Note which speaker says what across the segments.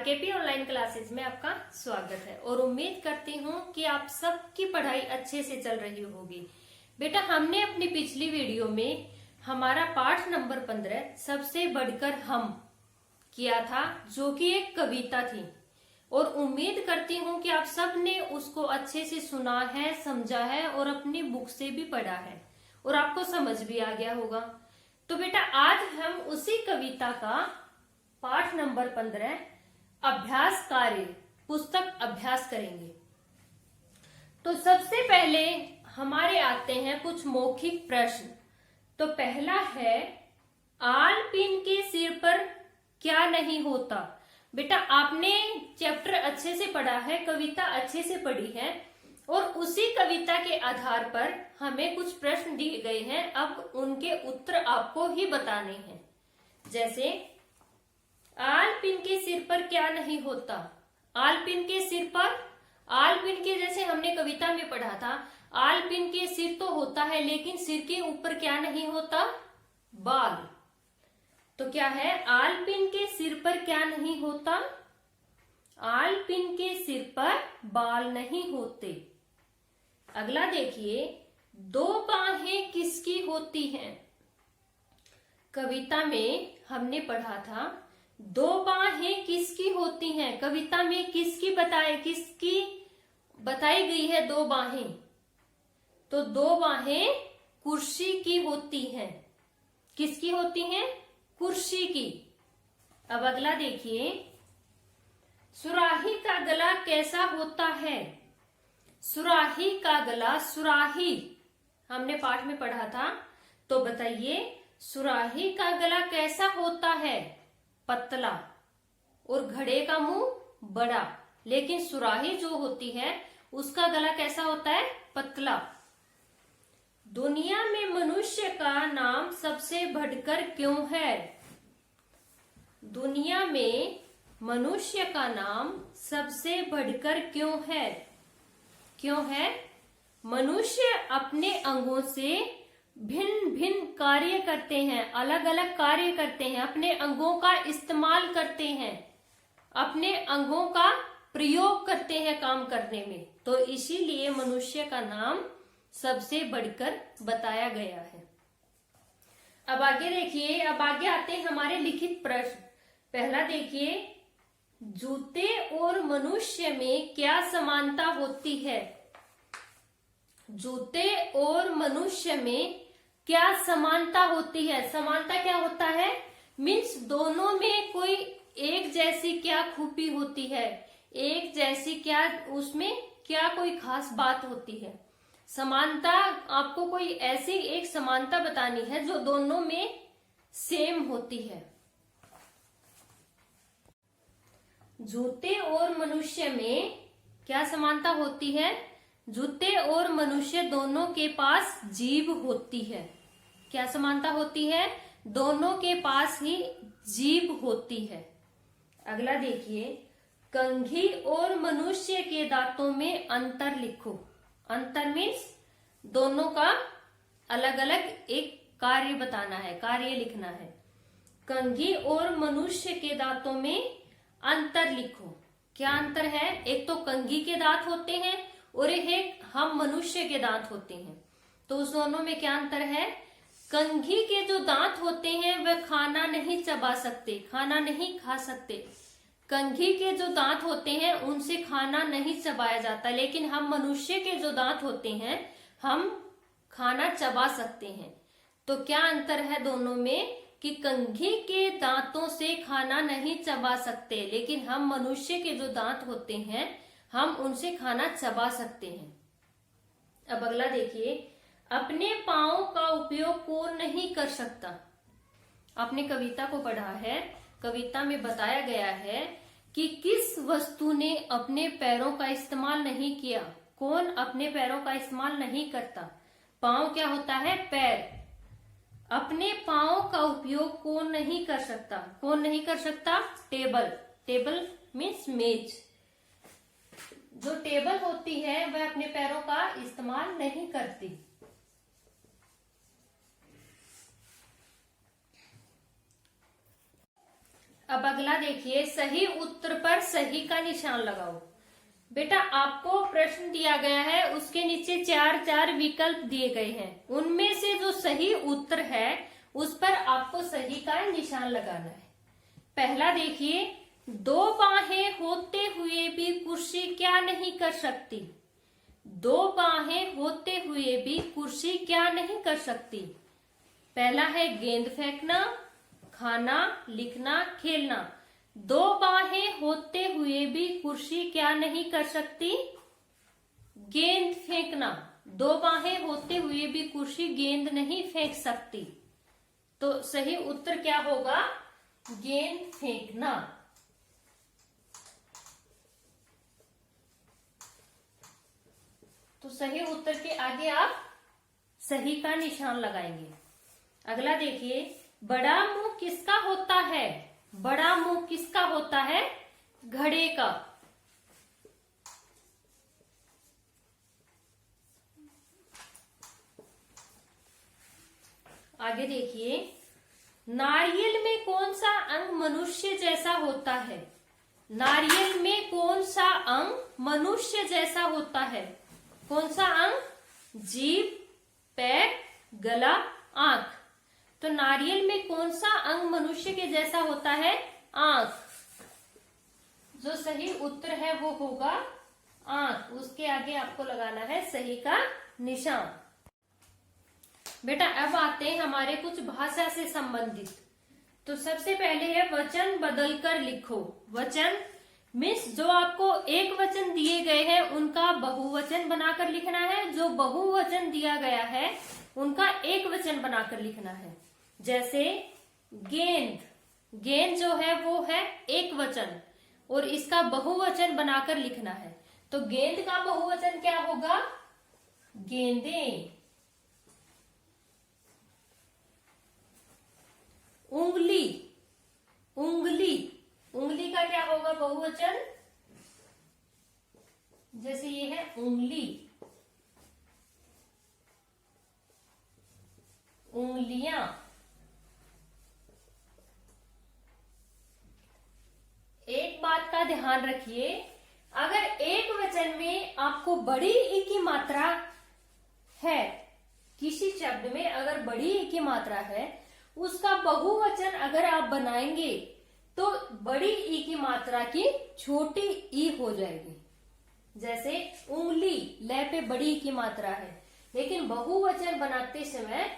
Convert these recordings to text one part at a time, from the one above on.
Speaker 1: आरकेपी online classes में आपका स्वागत है और उम्मीद करती हूँ कि आप सबकी पढ़ाई अच्छे से चल रही होगी। बेटा, हमने अपनी पिछली वीडियो में हमारा पाठ नंबर 15 सबसे बढ़कर हम किया था, जो कि एक कविता थी और उम्मीद करती हूँ कि आप सब ने उसको अच्छे से सुना है, समझा है और अपनी बुक से भी पढ़ा है और आपको समझ भी आ गया होगा। तो बेटा, आज हम उसी कविता का पाठ नंबर 15 अभ्यास कार्य पुस्तक अभ्यास करेंगे। तो सबसे पहले हमारे आते हैं कुछ मौखिक प्रश्न। तो पहला है, आलपीन के सिर पर क्या नहीं होता। बेटा, आपने चैप्टर अच्छे से पढ़ा है, कविता अच्छे से पढ़ी है और उसी कविता के आधार पर हमें कुछ प्रश्न दिए गए हैं। अब उनके उत्तर आपको ही बताने हैं। जैसे आलपीन के सिर पर क्या नहीं होता। आलपीन के सिर पर, आलपीन के जैसे हमने कविता में पढ़ा था, आलपीन के सिर तो होता है लेकिन सिर के ऊपर क्या नहीं होता, बाल। तो क्या है, आलपीन के सिर पर क्या नहीं होता, आलपीन के सिर पर बाल नहीं होते। अगला देखिए, दो बाहें किसकी होती हैं। कविता में हमने पढ़ा था दो बाहें किसकी होती हैं। कविता में किसकी बताई गई है दो बाहें। तो दो बाहें कुर्सी की होती हैं। किसकी होती हैं, कुर्सी की। अब अगला देखिए, सुराही का गला कैसा होता है। सुराही का गला, सुराही हमने पाठ में पढ़ा था। तो बताइए, सुराही का गला कैसा होता है, पतला, और घड़े का मुंह बड़ा। लेकिन सुराही जो होती है उसका गला कैसा होता है, पतला। दुनिया में मनुष्य का नाम सबसे बढ़कर क्यों है। दुनिया में मनुष्य का नाम सबसे बढ़कर क्यों है। क्यों है, मनुष्य अपने अंगों से भिन्न भिन्न कार्य करते हैं, अलग अलग कार्य करते हैं, अपने अंगों का इस्तेमाल करते हैं, अपने अंगों का प्रयोग करते हैं काम करने में। तो इसीलिए मनुष्य का नाम सबसे बढ़कर बताया गया है। अब आगे देखिए, अब आगे आते हैं हमारे लिखित प्रश्न। पहला देखिए, जूते और मनुष्य में क्या समानता होती है। जूते और मनुष्य में क्या समानता होती है। समानता क्या होता है, मीन्स दोनों में कोई एक जैसी क्या खूबी होती है, एक जैसी क्या, उसमें क्या कोई खास बात होती है। समानता, आपको कोई ऐसी एक समानता बतानी है जो दोनों में सेम होती है। जूते और मनुष्य में क्या समानता होती है, जूते और मनुष्य दोनों के पास जीभ होती है। क्या समानता होती है, दोनों के पास ही जीभ होती है। अगला देखिए, कंघी और मनुष्य के दांतों में अंतर लिखो। अंतर मीन्स दोनों का अलग अलग एक कार्य बताना है, कार्य लिखना है। कंघी और मनुष्य के दांतों में अंतर लिखो। क्या अंतर है, एक तो कंघी के दांत होते हैं और एक हम मनुष्य के दांत होते हैं। तो उस दोनों में क्या अंतर है, कंघी के जो दांत होते हैं वह खाना नहीं चबा सकते, खाना नहीं खा सकते। कंघी के जो दांत होते हैं उनसे खाना नहीं चबाया जाता, लेकिन हम मनुष्य के जो दांत होते हैं हम खाना चबा सकते हैं। तो क्या अंतर है दोनों में, कि कंघी के दांतों से खाना नहीं चबा सकते, लेकिन हम मनुष्य के जो दांत होते हैं हम उनसे खाना चबा सकते हैं। अब अगला देखिए, अपने पांव का उपयोग कौन नहीं कर सकता। आपने कविता को पढ़ा है, कविता में बताया गया है कि किस वस्तु ने अपने पैरों का इस्तेमाल नहीं किया। कौन अपने पैरों का इस्तेमाल नहीं करता। पांव क्या होता है, पैर। अपने पांव का उपयोग कौन नहीं कर सकता। कौन नहीं कर सकता, टेबल। टेबल मीन्स मेज। जो टेबल होती है वह अपने पैरों का इस्तेमाल नहीं करती। अब अगला देखिए, सही उत्तर पर सही का निशान लगाओ। बेटा आपको प्रश्न दिया गया है, उसके नीचे चार चार विकल्प दिए गए हैं, उनमें से जो सही उत्तर है उस पर आपको सही का निशान लगाना है। पहला देखिए, दो बाहें होते हुए भी कुर्सी क्या नहीं कर सकती? दो बाहें होते हुए भी कुर्सी क्या नहीं कर सकती? पहला है गेंद फेंकना, खाना, लिखना, खेलना। दो बाहें होते हुए भी कुर्सी क्या नहीं कर सकती? गेंद फेंकना। दो बाहें होते हुए भी कुर्सी गेंद नहीं फेंक सकती। तो सही उत्तर क्या होगा? गेंद फेंकना। तो सही उत्तर के आगे आप सही का निशान लगाएंगे। अगला देखिए, बड़ा मुंह किसका होता है? बड़ा मुंह किसका होता है? घड़े का। आगे देखिए, नारियल में कौन सा अंग मनुष्य जैसा होता है? नारियल में कौन सा अंग मनुष्य जैसा होता है? कौन सा अंग? जीभ, पैर, गला, आंख। तो नारियल में कौन सा अंग मनुष्य के जैसा होता है? आंख। जो सही उत्तर है वो होगा आंख। उसके आगे आपको लगाना है सही का निशान। बेटा अब आते हैं हमारे कुछ भाषा से संबंधित। तो सबसे पहले है वचन बदलकर लिखो। वचन मीन्स जो आपको एक वचन दिए गए हैं उनका बहुवचन बनाकर लिखना है, जो बहुवचन दिया गया है उनका एक वचन बनाकर लिखना है। जैसे गेंद, गेंद जो है वो है एक वचन और इसका बहुवचन बनाकर लिखना है। तो गेंद का बहुवचन क्या होगा? गेंदें। उंगली, उंगली, उंगली का क्या होगा बहुवचन? जैसे ये है उंगली, उंगलियां। एक बात का ध्यान रखिए, अगर एक वचन में आपको बड़ी ई की मात्रा है, किसी शब्द में अगर बड़ी ई की मात्रा है, उसका बहुवचन अगर आप बनाएंगे तो बड़ी ई की मात्रा की छोटी ई हो जाएगी। जैसे उंगली, लै पे बड़ी ई की मात्रा है, लेकिन बहुवचन बनाते समय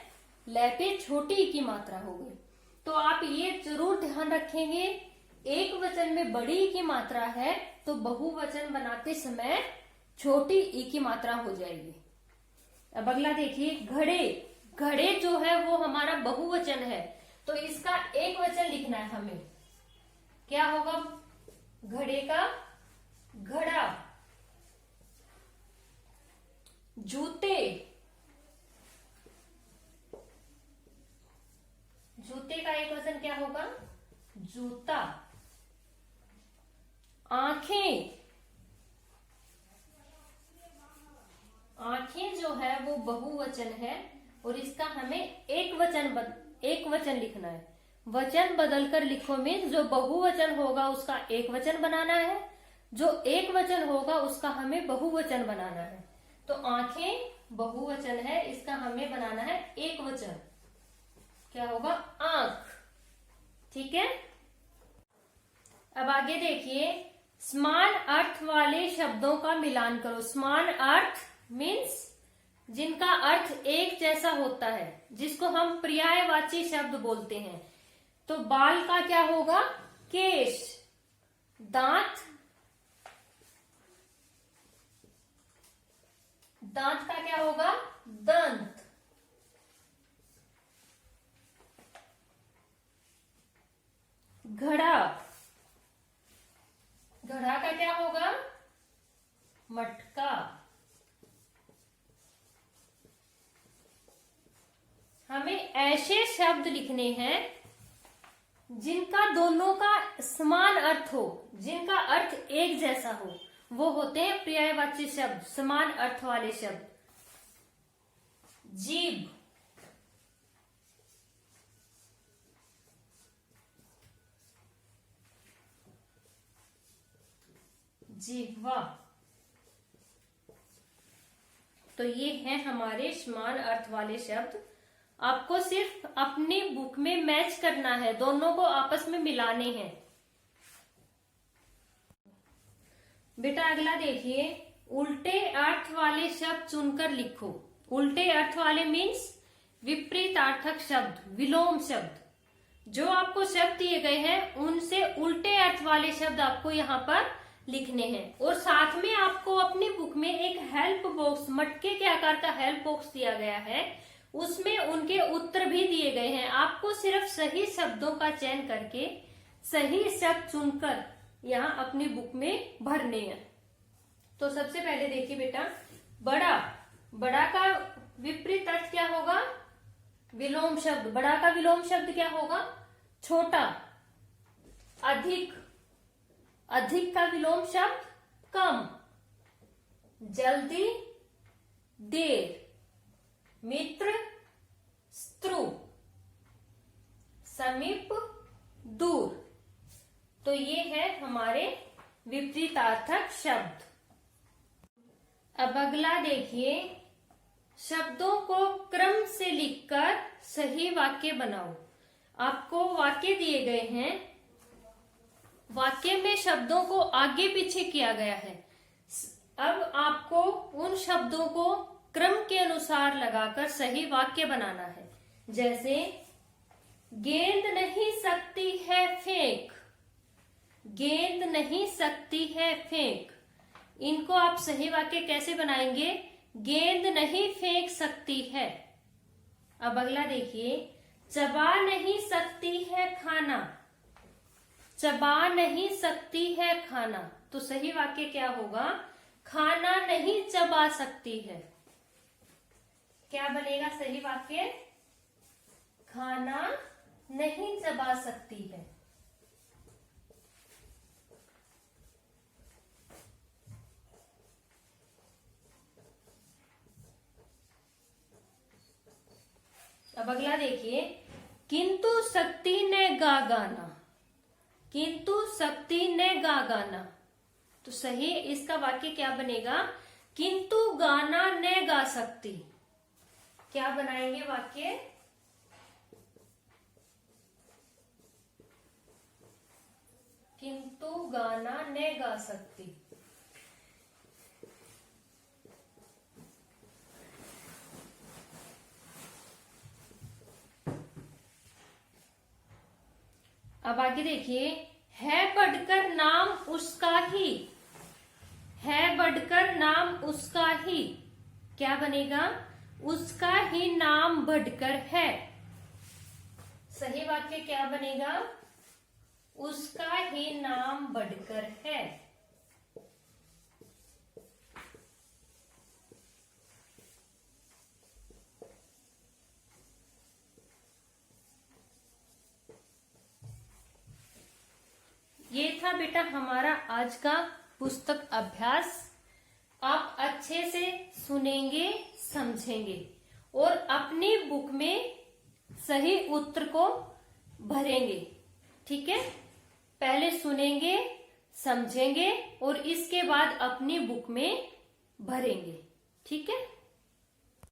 Speaker 1: लै पे छोटी ई की मात्रा हो गई। तो आप ये जरूर ध्यान रखेंगे, एक वचन में बड़ी ई की मात्रा है तो बहुवचन बनाते समय छोटी ई की मात्रा हो जाएगी। अब अगला देखिए, घड़े, घड़े जो है वो हमारा बहुवचन है, तो इसका एक वचन लिखना है हमें। क्या होगा घड़े का? घड़ा। जूते, जूते का एक वचन क्या होगा? जूता। आंखें, आंखें जो है वो बहुवचन है और इसका हमें एक वचन लिखना है। वचन बदलकर लिखो मीन्स जो बहुवचन होगा उसका एक वचन बनाना है, जो एक वचन होगा उसका हमें बहुवचन बनाना है। तो आंखें बहुवचन है, इसका हमें बनाना है एक वचन। क्या होगा? आंख। ठीक है। अब आगे देखिए, समान अर्थ वाले शब्दों का मिलान करो। समान अर्थ मीन्स जिनका अर्थ एक जैसा होता है, जिसको हम पर्यायवाची शब्द बोलते हैं। तो बाल का क्या होगा? केश। दांत, दांत का क्या होगा? दंत। घड़ा, घड़ा का क्या होगा? मटका। हमें ऐसे शब्द लिखने हैं जिनका दोनों का समान अर्थ हो, जिनका अर्थ एक जैसा हो, वो होते हैं पर्यायवाची शब्द, समान अर्थ वाले शब्द। जीभ, जिह्वा। तो ये है हमारे समान अर्थ वाले शब्द। आपको सिर्फ अपनी बुक में मैच करना है, दोनों को आपस में मिलाने हैं। बेटा अगला देखिए, उल्टे अर्थ वाले शब्द चुनकर लिखो। उल्टे अर्थ वाले मीन्स विपरीतार्थक शब्द, विलोम शब्द। जो आपको शब्द दिए गए हैं उनसे उल्टे अर्थ वाले शब्द आपको यहाँ पर लिखने हैं। और साथ में आपको अपनी बुक में एक हेल्प बॉक्स, मटके के आकार का हेल्प बॉक्स दिया गया है, उसमें उनके उत्तर भी दिए गए हैं। आपको सिर्फ सही शब्दों का चयन करके सही शब्द चुनकर यहाँ अपनी बुक में भरने हैं। तो सबसे पहले देखिए बेटा, बड़ा, बड़ा का विपरीत अर्थ क्या होगा? विलोम शब्द। बड़ा का विलोम शब्द क्या होगा? छोटा। अधिक, अधिक का विलोम शब्द कम। जल्दी, देर। मित्र, शत्रु। समीप, दूर। तो ये है हमारे विपरीतार्थक शब्द। अब अगला देखिए, शब्दों को क्रम से लिखकर सही वाक्य बनाओ। आपको वाक्य दिए गए हैं, वाक्य में शब्दों को आगे पीछे किया गया है। अब आपको उन शब्दों को क्रम के अनुसार लगाकर सही वाक्य बनाना है। जैसे गेंद नहीं सकती है फेंक, गेंद नहीं सकती है फेंक। इनको आप सही वाक्य कैसे बनाएंगे? गेंद नहीं फेंक सकती है। अब अगला देखिए, चबा नहीं सकती है खाना, चबा नहीं सकती है खाना। तो सही वाक्य क्या होगा? खाना नहीं चबा सकती है। क्या बनेगा सही वाक्य? खाना नहीं चबा सकती है। अब अगला देखिए, किंतु शक्ति ने गा गाना, किंतु शक्ति ने गा गाना। तो सही इसका वाक्य क्या बनेगा? किंतु गाना ने गा सकती। क्या बनाएंगे वाक्य? किंतु गाना ने गा सकती। अब आगे देखिए, है बढ़कर नाम उसका ही, है बढ़कर नाम उसका ही। क्या बनेगा? उसका ही नाम बढ़कर है। सही वाक्य क्या बनेगा? उसका ही नाम बढ़कर है। ये था बेटा हमारा आज का पुस्तक अभ्यास। आप अच्छे से सुनेंगे, समझेंगे और अपनी बुक में सही उत्तर को भरेंगे। ठीक है? पहले सुनेंगे, समझेंगे और इसके बाद अपनी बुक में भरेंगे। ठीक है?